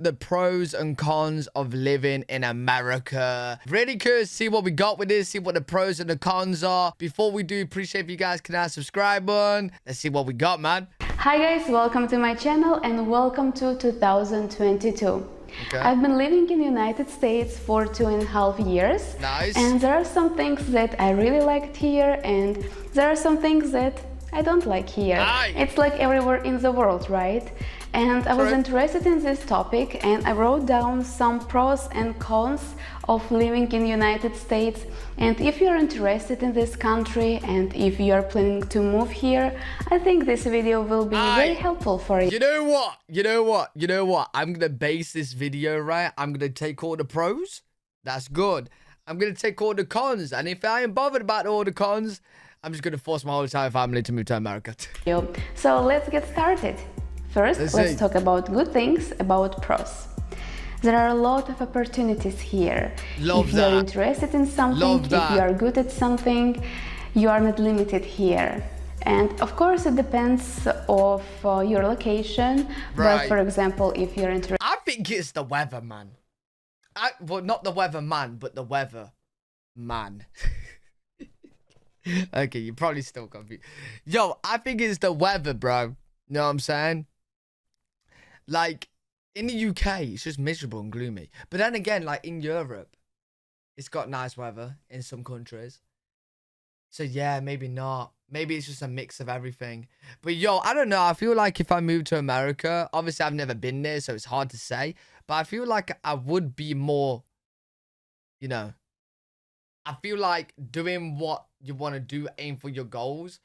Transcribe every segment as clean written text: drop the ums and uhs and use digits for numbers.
the pros and cons of living in America. Really curious to see what we got with this, see what the pros and the cons are. Before we do, appreciate if you guys can subscribe button. Let's see what we got, man. Hi guys, welcome to my channel and welcome to 2022. Okay. I've been living in the United States for 2.5 years. Nice. And there are some things that I really liked here and there are some things that I don't like here. Aye. It's like everywhere in the world, right? And I was interested in this topic and I wrote down some pros and cons of living in the United States. And if you're interested in this country and if you're planning to move here, I think this video will be very helpful for you. You know what? I'm going to base this video, right? I'm going to take all the pros. That's good. I'm going to take all the cons. And if I ain't bothered about all the cons, I'm just going to force my whole entire family to move to America. So let's get started. First, let's talk about good things, about pros. There are a lot of opportunities here. If you're interested in something, if you are good at something, you are not limited here. And of course, it depends of your location. Right. But for example, if you're interested... I think it's the weather, man. Well, not the weather man, but the weather man. Okay, you're probably still confused. Yo, I think it's the weather, bro. You know what I'm saying? Like, in the UK, it's just miserable and gloomy. But then again, like in Europe, it's got nice weather in some countries. So yeah, maybe not. Maybe it's just a mix of everything. But yo, I don't know. I feel like if I moved to America, obviously I've never been there, so it's hard to say. But I feel like I would be more, you know, I feel like doing what you want to do, aim for your goals,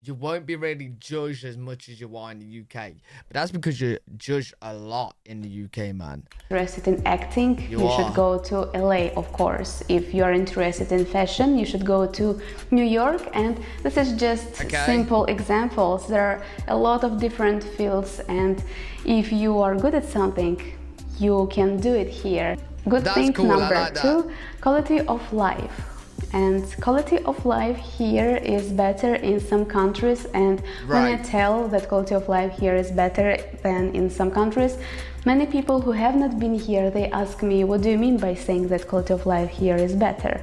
you won't be really judged as much as you are in the UK. But that's because you're judged a lot in the UK, man. Interested in acting, you should go to LA, of course. If you're interested in fashion, you should go to New York. And this is just simple examples. There are a lot of different fields. And if you are good at something, you can do it here. Good thing number 2, quality of life. And quality of life here is better in some countries, and when I tell that quality of life here is better than in some countries, many people who have not been here, they ask me, what do you mean by saying that quality of life here is better?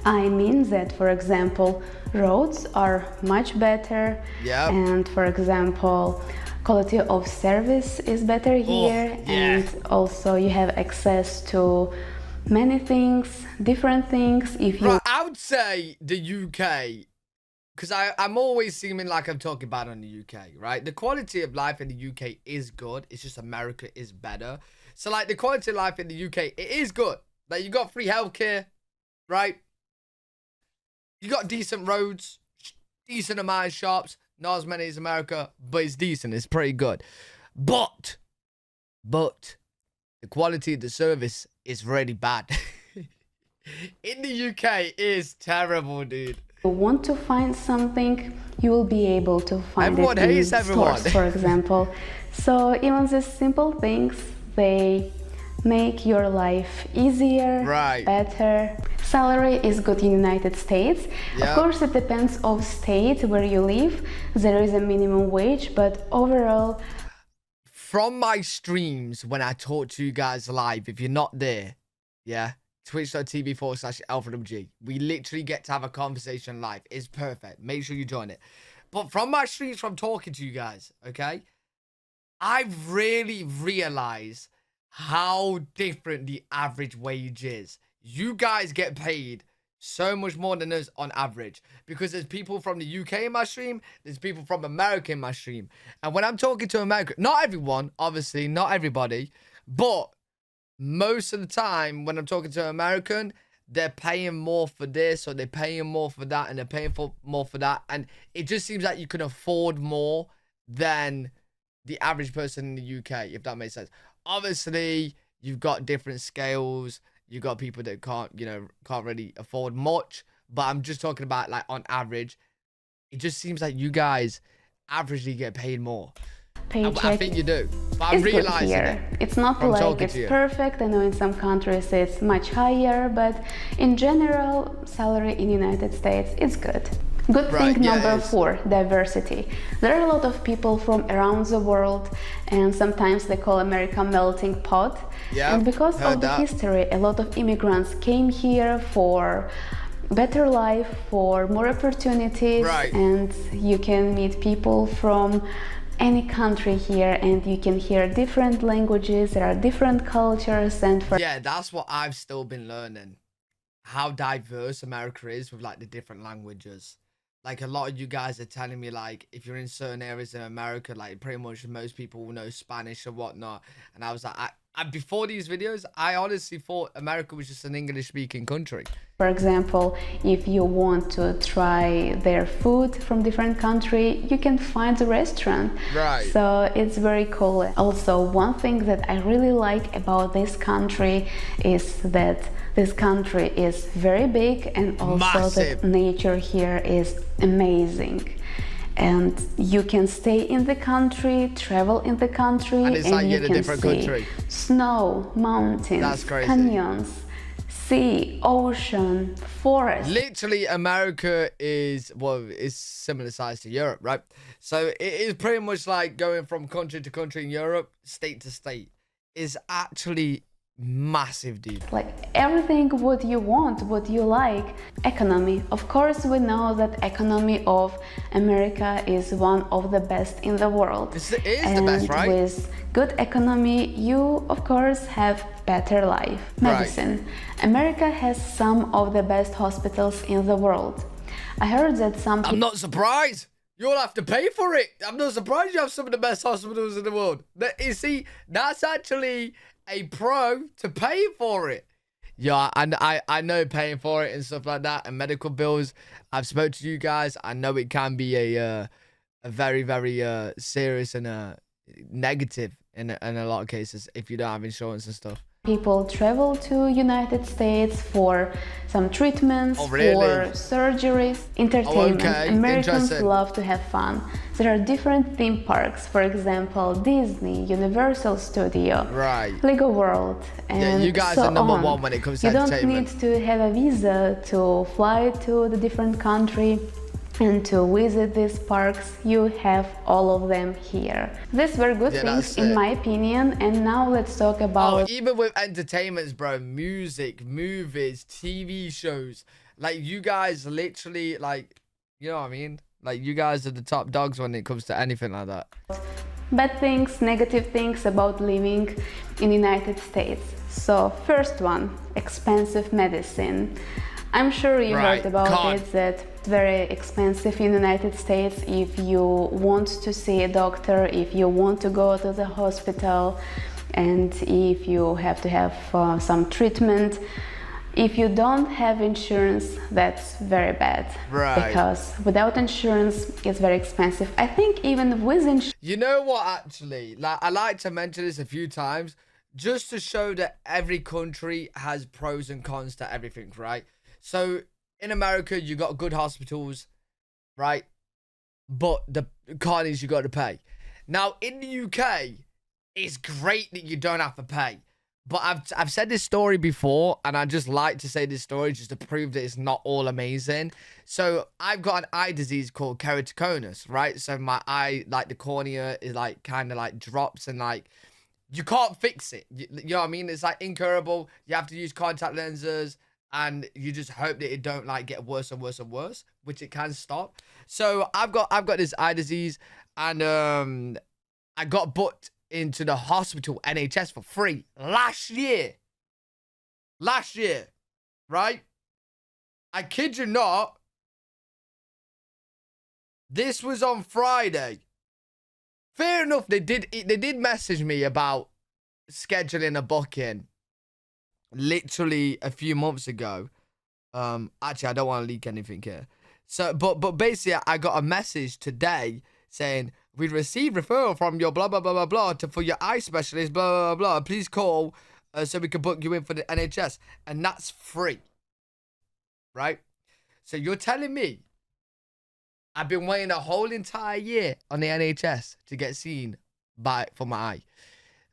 I mean that, for example, roads are much better, and for example, quality of service is better here, and also you have access to many things, different things. If you I would say the UK, because I'm always seeming like I'm talking about on the UK, right? The quality of life in the UK is good. It's just America is better. So like the quality of life in the UK, it is good. Like you got free healthcare, right? You got decent roads, decent amount of shops, not as many as America, but it's decent. It's pretty good. But the quality of the service is really bad. In the UK, is terrible, dude. If you want to find something, you will be able to find it in stores, for example. So even these simple things, they make your life easier, better. Salary is good in the United States. Of course, it depends on state where you live. There is a minimum wage, but overall... From my streams, when I talk to you guys live, if you're not there, twitch.tv/AlfredMG, we literally get to have a conversation live. It's perfect. Make sure you join it. But from my streams, from talking to you guys, okay, I've really realized how different the average wage is. You guys get paid so much more than us on average, because there's people from the UK in my stream, there's people from America in my stream, and when I'm talking to America, not everyone, obviously, not everybody, but most of the time when I'm talking to an American, they're paying more for this, or they're paying more for that, and they're paying more for that, and it just seems like you can afford more than the average person in the UK, if that makes sense. Obviously, you've got different scales. You got people that can't really afford much. But I'm just talking about, like, on average, it just seems like you guys averagely get paid more. I think you do. But I'm realizing it. It's not like it's perfect. I know in some countries it's much higher, but in general, salary in the United States is good. Good thing number 4, diversity. There are a lot of people from around the world, and sometimes they call America melting pot. And because of the history, a lot of immigrants came here for better life, for more opportunities, and you can meet people from any country here, and you can hear different languages, there are different cultures, and that's what I've still been learning, how diverse America is with like the different languages. Like a lot of you guys are telling me, like, if you're in certain areas in America, like pretty much most people will know Spanish or whatnot. And I was like, before these videos, I honestly thought America was just an English-speaking country. For example, if you want to try their food from different country, you can find a restaurant. So it's very cool. Also, one thing that I really like about this country is that this country is very big, and also that nature here is amazing. And you can stay in the country, travel in the country, and it's like you in a different country. Snow, mountains, canyons, sea, ocean, forest. Literally, America is, well, it's similar size to Europe, right? So it is pretty much like going from country to country in Europe, state to state. Is actually massive, dude. Like everything what you want, what you like. Economy. Of course, we know that economy of America is one of the best in the world. It is the best, right? With good economy, you of course have better life. Medicine. America has some of the best hospitals in the world. I heard that some people... I'm not surprised. You'll have to pay for it. I'm not surprised you have some of the best hospitals in the world. You see, that's actually a pro to pay for it. Yeah, and I know paying for it and stuff like that, and medical bills. I've spoke to you guys. I know it can be a very, very serious and negative in a lot of cases if you don't have insurance and stuff. People travel to United States for some treatments, for surgeries, entertainment. Americans love to have fun. There are different theme parks, for example, Disney, Universal Studio, Lego World, and you guys are number one when it comes to entertainment. You don't need to have a visa to fly to the different country and to visit these parks. You have all of them here. These were good things in my opinion, and now let's talk about... even with entertainments, bro, music, movies, TV shows, like you guys literally, like, you know what I mean? Like you guys are the top dogs when it comes to anything like that. Bad things, negative things about living in the United States. So first one, expensive medicine. I'm sure you heard about it, that it's very expensive in the United States if you want to see a doctor, if you want to go to the hospital, and if you have to have some treatment. If you don't have insurance, that's very bad. Because without insurance, it's very expensive. I think even with insurance... You know what, actually? Like, I like to mention this a few times, just to show that every country has pros and cons to everything, right? So in America, you got good hospitals, right? But the con is you got to pay. Now in the UK, it's great that you don't have to pay. But I've said this story before, and I just like to say this story just to prove that it's not all amazing. So I've got an eye disease called keratoconus, right? So my eye, like the cornea, is like kind of like drops, and like you can't fix it. You know what I mean? It's like incurable. You have to use contact lenses. And you just hope that it don't like get worse and worse and worse, which it can stop. So I've got this eye disease, and I got booked into the hospital NHS for free last year, right? I kid you not. This was on Friday. Fair enough, they did message me about scheduling a booking literally a few months ago. Actually, I don't want to leak anything here. So, but basically, I got a message today saying, we received referral from your blah, blah, blah, blah, blah, for your eye specialist, blah, blah, blah. Please call so we can book you in for the NHS. And that's free. Right? So you're telling me I've been waiting a whole entire year on the NHS to get seen for my eye.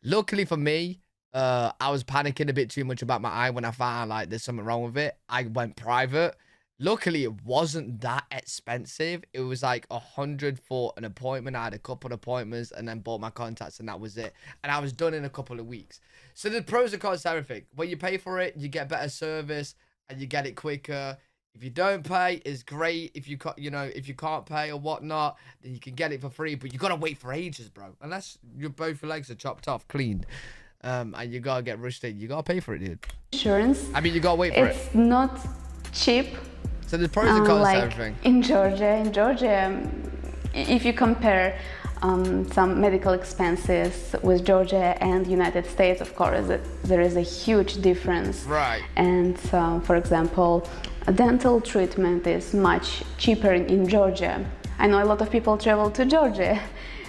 Luckily for me, I was panicking a bit too much about my eye when I found out like there's something wrong with it. I went private, luckily it wasn't that expensive. It was like 100 for an appointment. I had a couple of appointments and then bought my contacts, and that was it. And I was done in a couple of weeks. So the pros and cons to everything. When you pay for it, you get better service and you get it quicker. If you don't pay, it's great. If you if you can't pay or whatnot, then you can get it for free. But you gotta wait for ages, bro. Unless both your legs are chopped off, cleaned, and you gotta get rushed in. You gotta pay for it, dude. Insurance. I mean, you gotta wait for it. It's not cheap. So there's pros and cons like to everything. In Georgia, if you compare some medical expenses with Georgia and United States, of course, there is a huge difference. Right. And for example, dental treatment is much cheaper in Georgia. I know a lot of people travel to Georgia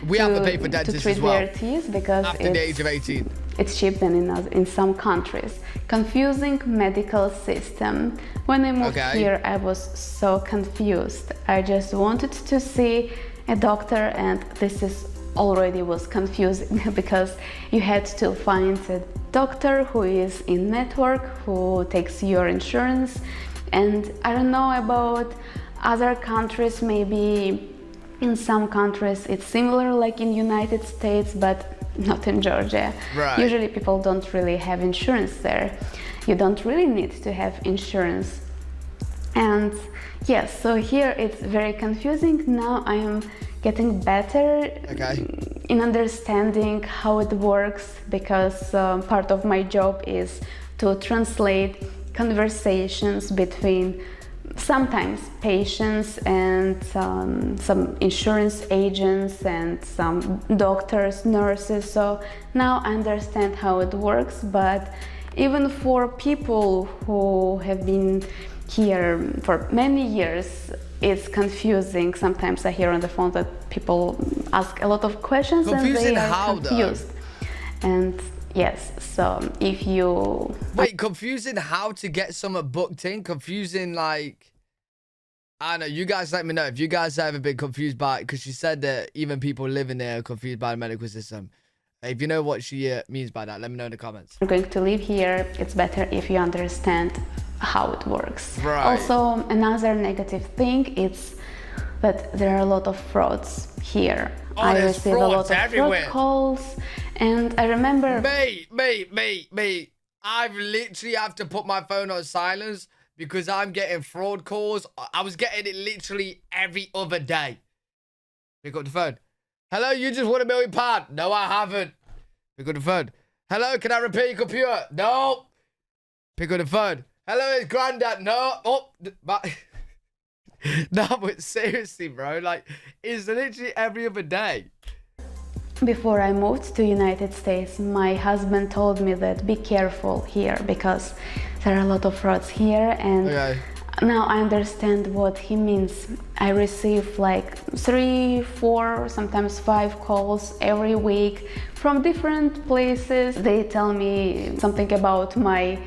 We have to pay for dentists to treat as well. their teeth because After the age of 18. It's cheaper than in some countries. Confusing medical system. When I moved here, I was so confused. I just wanted to see a doctor, and this already was confusing because you had to find a doctor who is in network, who takes your insurance. And I don't know about other countries, maybe in some countries it's similar like in United States, but not in Georgia. Right. Usually people don't really have insurance there. You don't really need to have insurance. And yes, so here it's very confusing. Now I am getting better in understanding how it works, because part of my job is to translate conversations between sometimes patients and some insurance agents and some doctors, nurses. So now I understand how it works, but even for people who have been here for many years, it's confusing. Sometimes I hear on the phone that people ask a lot of questions and they are confused. And yes, so if you... Wait, confusing how to get someone booked in? Confusing like... I don't know, you guys let me know if you guys have ever been confused by... Because she said that even people living there are confused by the medical system. If you know what she means by that, let me know in the comments. You're going to live here, it's better if you understand how it works. Right. Also, another negative thing is that there are a lot of frauds here. I receive a lot of fraud calls, and I remember... Mate. I've literally have to put my phone on silence because I'm getting fraud calls. I was getting it literally every other day. Pick up the phone. Hello, you just won £1 million. No, I haven't. Pick up the phone. Hello, can I repair your computer? No. Pick up the phone. Hello, it's Granddad. No. Oh, no, but seriously, bro, like, it's literally every other day. Before I moved to United States, my husband told me that be careful here because there are a lot of frauds here, and now I understand what he means. I receive like 3, 4, sometimes 5 calls every week from different places. They tell me something about my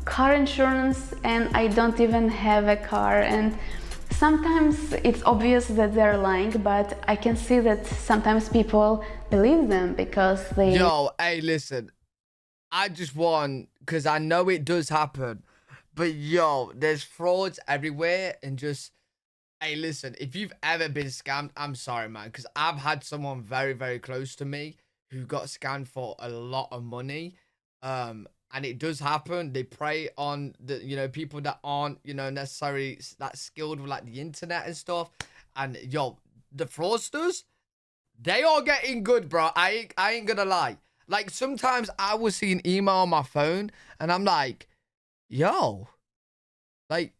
car insurance and I don't even have a car, and sometimes it's obvious that they're lying, but I can see that sometimes people believe them because they... Yo, hey, listen, I just want, because I know it does happen, but yo, there's frauds everywhere, and just, hey, listen, if you've ever been scammed, I'm sorry, man, because I've had someone very, very close to me who got scammed for a lot of money, and it does happen. They prey on the, people that aren't, necessarily that skilled with like the internet and stuff. And yo, the fraudsters, they are getting good, bro. I ain't gonna lie. Like sometimes I will see an email on my phone and I'm like, yo, like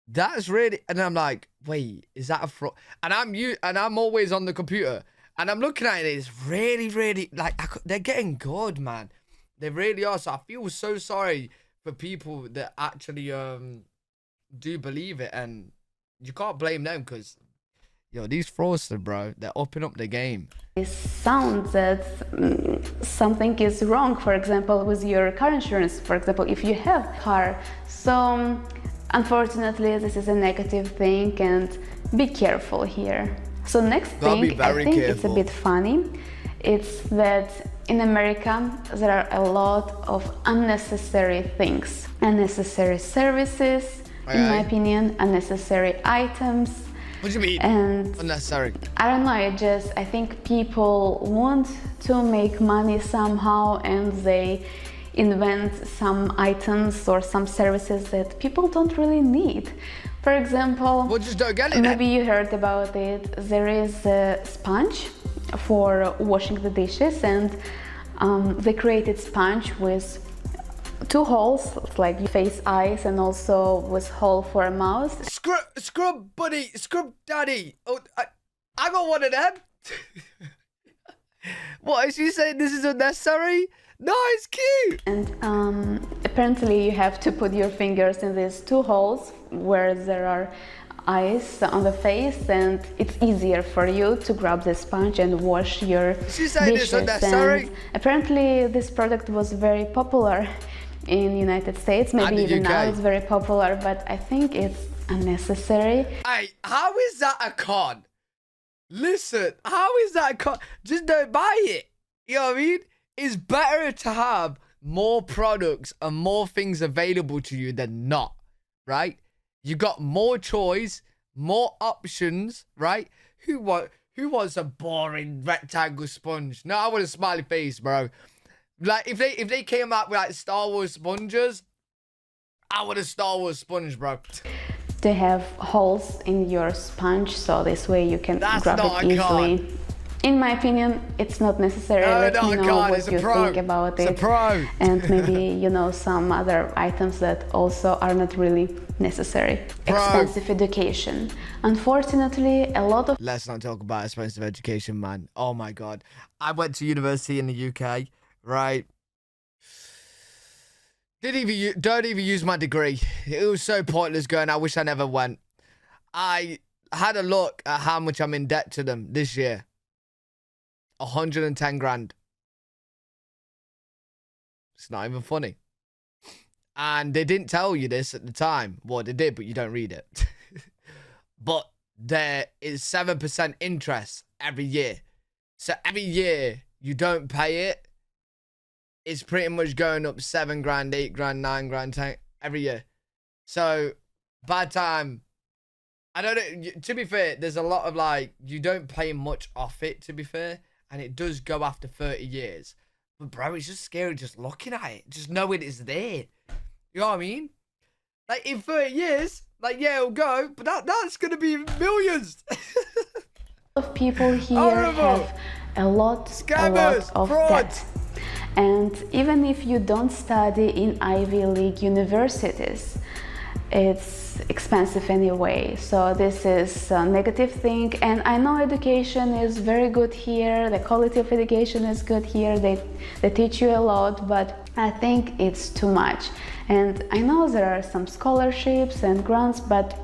that's really, and I'm like, wait, is that a fraud? And I'm always on the computer and I'm looking at it. It's really, really like they're getting good, man. They really are. So I feel so sorry for people that actually do believe it, and you can't blame them because, these fraudsters, bro, they're upping up the game. It sounds that something is wrong, for example, with your car insurance, for example, if you have a car. So unfortunately, this is a negative thing, and be careful here. So next thing, I think it's a bit funny. It's that in America, there are a lot of unnecessary things, unnecessary services, Okay. In my opinion, unnecessary items. What do you mean? And unnecessary? I don't know, I think people want to make money somehow and they invent some items or some services that people don't really need. For example, well, just don't get it. Maybe you heard about it. There is a sponge for washing the dishes, and they created sponge with 2 holes, like face, eyes, and also with hole for a mouth. Scrub buddy, scrub daddy. Oh, I got one of them. What is she saying? This is unnecessary? No, it's cute. And apparently you have to put your fingers in these 2 holes where there are eyes on the face, and it's easier for you to grab the sponge and wash your dishes. It's unnecessary. And apparently this product was very popular in United States. Maybe even now it's very popular, but I think it's unnecessary. Hey, how is that a con? Listen, how is that a con? Just don't buy it. You know what I mean? It's better to have more products and more things available to you than not, right? You got more choice, more options, right? Who wants a boring rectangle sponge? No, I want a smiley face, bro. Like if they came out with like Star Wars sponges, I want a Star Wars sponge, bro. To have holes in your sponge, so this way you can grab it easily. In my opinion, it's not necessary. Let me know what you think about it. It's a pro. And maybe, you know, some other items that also are not really necessary. Expensive education. Unfortunately, a lot of... Let's not talk about expensive education, man. Oh my God. I went to university in the UK, right? Don't even use my degree. It was so pointless going. I wish I never went. I had a look at how much I'm in debt to them this year. 110 grand. It's not even funny. And they didn't tell you this at the time. Well, they did, but you don't read it. But there is 7% interest every year. So every year you don't pay it, it's pretty much going up 7 grand, 8 grand, 9 grand, 10 every year. So by the time, I don't know, to be fair, there's a lot of like, you don't pay much off it, to be fair. And it does go after 30 years. But bro, it's just scary just looking at it. Just knowing it's there. You know what I mean? Like in 30 years, like yeah, it'll go. But that's going to be millions. of people here have a lot of debt. And even if you don't study in Ivy League universities, it's expensive anyway, so this is a negative thing. And I know education is very good here, the quality of education is good here, they teach you a lot, but I think it's too much. And I know there are some scholarships and grants, but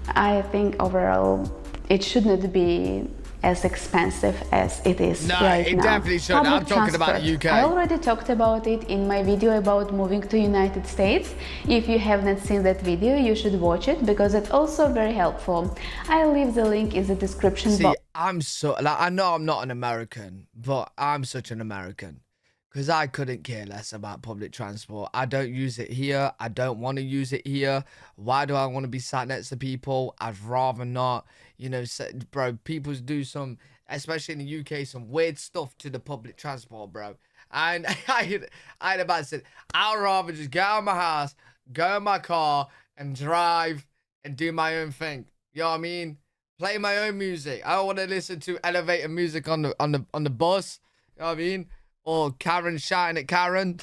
I think overall it shouldn't be as expensive as it is right now. No, it definitely shouldn't. I'm talking about the UK. I already talked about it in my video about moving to United States. If you haven't seen that video, you should watch it because it's also very helpful. I'll leave the link in the description box. I know I'm not an American, but I'm such an American because I couldn't care less about public transport. I don't use it here. I don't want to use it here. Why do I want to be sat next to people? I'd rather not. You know, bro, people do some, especially in the UK, some weird stuff to the public transport, bro. And I had about said, I'd rather just get out of my house, go in my car, and drive and do my own thing. You know what I mean? Play my own music. I don't want to listen to elevator music on the bus. You know what I mean? Or Karen shouting at Karen.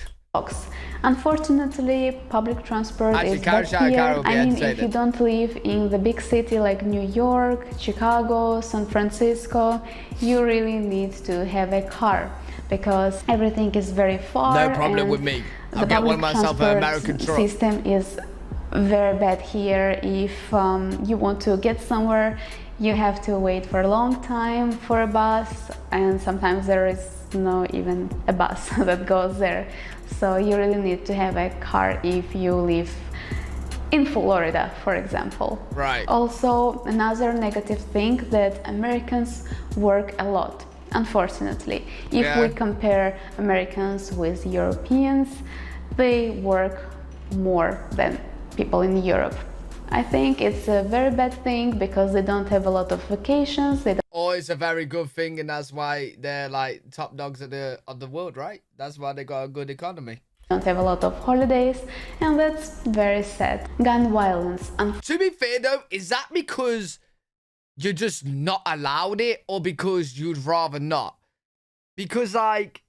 Unfortunately, public transport is bad here. I mean, if you don't live in the big city like New York, Chicago, San Francisco, you really need to have a car because everything is very far. No problem with me. I'll get one myself, an American truck. The system is very bad here. If you want to get somewhere, you have to wait for a long time for a bus, and sometimes there is no even a bus that goes there. So you really need to have a car if you live in Florida, for example. Right. Also, another negative thing that Americans work a lot, unfortunately. If we compare Americans with Europeans, they work more than people in Europe. I think it's a very bad thing because they don't have a lot of vacations. Or it's a very good thing, and that's why they're like top dogs of the world, right? That's why they got a good economy. Don't have a lot of holidays, and that's very sad. Gun violence. To be fair though, is that because you're just not allowed it, or because you'd rather not? Because like,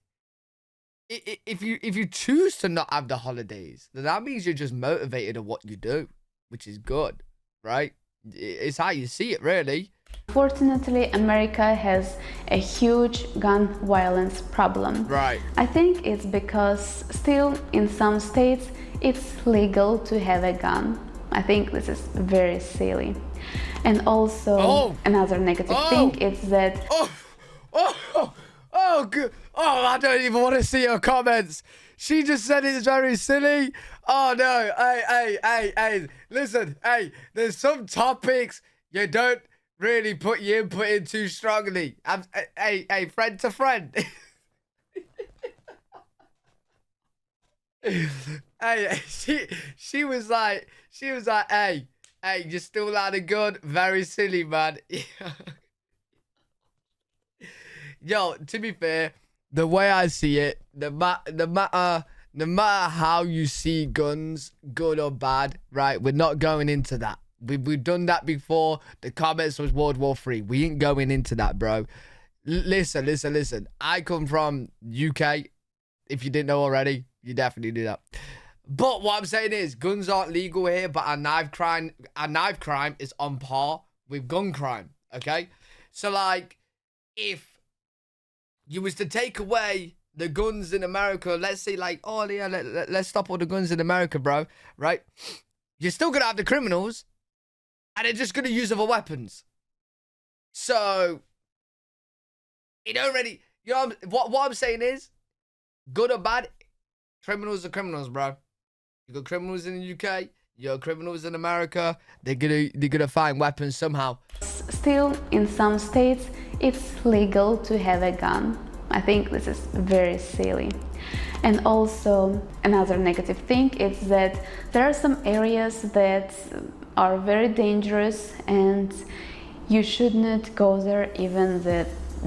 if you choose to not have the holidays, then that means you're just motivated at what you do, which is good, right? It's how you see it, really. Unfortunately, America has a huge gun violence problem. Right. I think it's because still in some states it's legal to have a gun. I think this is very silly. And also another negative thing is that good. Oh, I don't even want to see her comments. She just said it's very silly. Oh no. Hey, listen, hey, there's some topics you don't really put your input in too strongly. Hey, friend to friend. Hey, she was like, hey, you're still out of good. Very silly, man. Yo, to be fair, the way I see it, no matter how you see guns, good or bad, right? We're not going into that. We've done that before. The comments was World War III. We ain't going into that, bro. Listen. I come from UK. If you didn't know already, you definitely do that. But what I'm saying is, guns aren't legal here, but our knife crime is on par with gun crime. Okay, so like, if you was to take away the guns in America, let's say like, oh yeah, let's stop all the guns in America, bro, right? You're still gonna have the criminals, and they're just gonna use other weapons. So it don't really, you know, what I'm saying is, good or bad, criminals are criminals, bro. You got criminals in the UK, you got criminals in America. They're gonna find weapons somehow. Still, in some states, it's legal to have a gun. I think this is very silly. And also, another negative thing is that there are some areas that are very dangerous and you should not go there even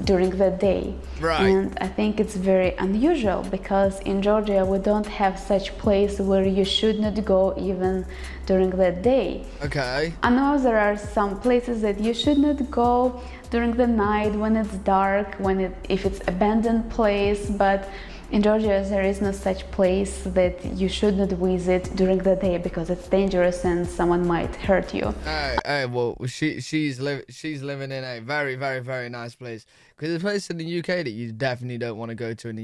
during the day. Right. And I think it's very unusual because in Georgia we don't have such place where you should not go even during the day. Okay. I know there are some places that you should not go during the night when it's dark, if it's abandoned place, but in Georgia there is no such place that you should not visit during the day because it's dangerous and someone might hurt you. Hey, well, she's living in a very, very, very nice place. Because there's places in the UK that you definitely don't want to go to in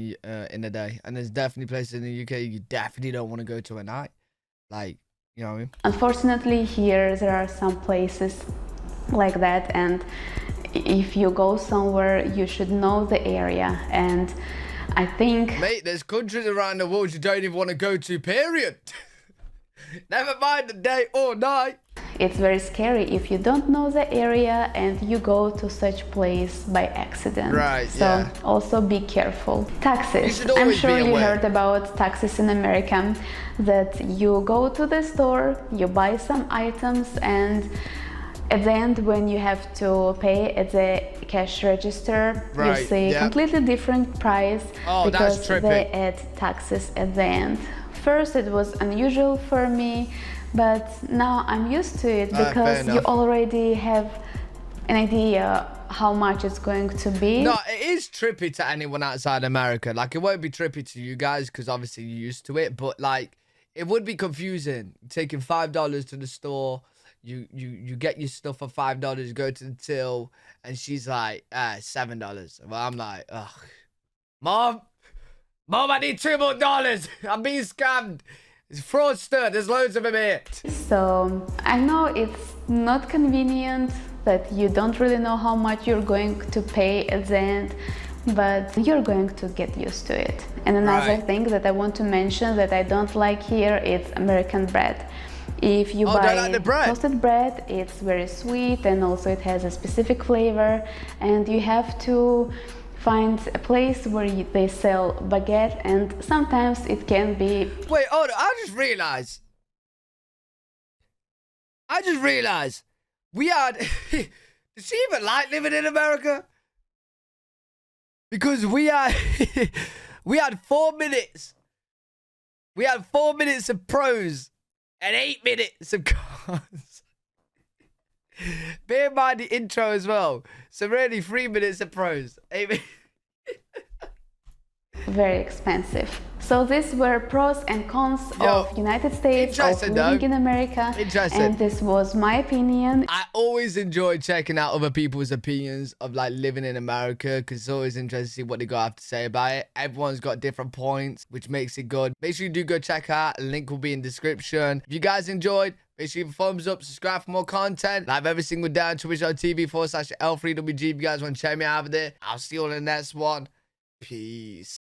the day, and there's definitely places in the UK you definitely don't want to go to at night. Like, you know what I mean? Unfortunately, here there are some places like that, and if you go somewhere, you should know the area. And I think, mate, there's countries around the world you don't even want to go to, period. Never mind the day or night. It's very scary if you don't know the area and you go to such place by accident. Right, so yeah. Also be careful. Taxes. I'm sure you heard about taxes in America, that you go to the store, you buy some items, and at the end when you have to pay at the cash register, right, you see completely different price because they add taxes at the end. First it was unusual for me, but now I'm used to it because you already have an idea how much it's going to be. No, it is trippy to anyone outside America. Like, it won't be trippy to you guys because obviously you're used to it, but like, it would be confusing taking $5 to the store. You get your stuff for $5, go to the till, and she's like, $7. Well, I'm like, ugh, Mom, I need $2 more. I'm being scammed. It's fraudster. There's loads of them here. So I know it's not convenient, that you don't really know how much you're going to pay at the end, but you're going to get used to it. And another thing that I want to mention that I don't like here is American bread. If you buy toasted bread, it's very sweet and also it has a specific flavor, and you have to find a place where they sell baguette, and sometimes it can be... Wait, hold on, I just realized I just realized we had... Did she even like living in America? Because we had... we had 4 minutes. We had 4 minutes of pros and 8 minutes of cons. Bear in mind the intro as well. So really 3 minutes of pros. 8 minutes. Very expensive. So these were pros and cons of United States, of living in America. Interesting. And this was my opinion. I always enjoy checking out other people's opinions of like living in America because it's always interesting to see what they got to have to say about it. Everyone's got different points, which makes it good. Make sure you do go check out. A link will be in the description. If you guys enjoyed, make sure you give a thumbs up, subscribe for more content. Live every single day on twitch.tv/L3WG. If you guys want to check me out over there, I'll see you on the next one. Peace.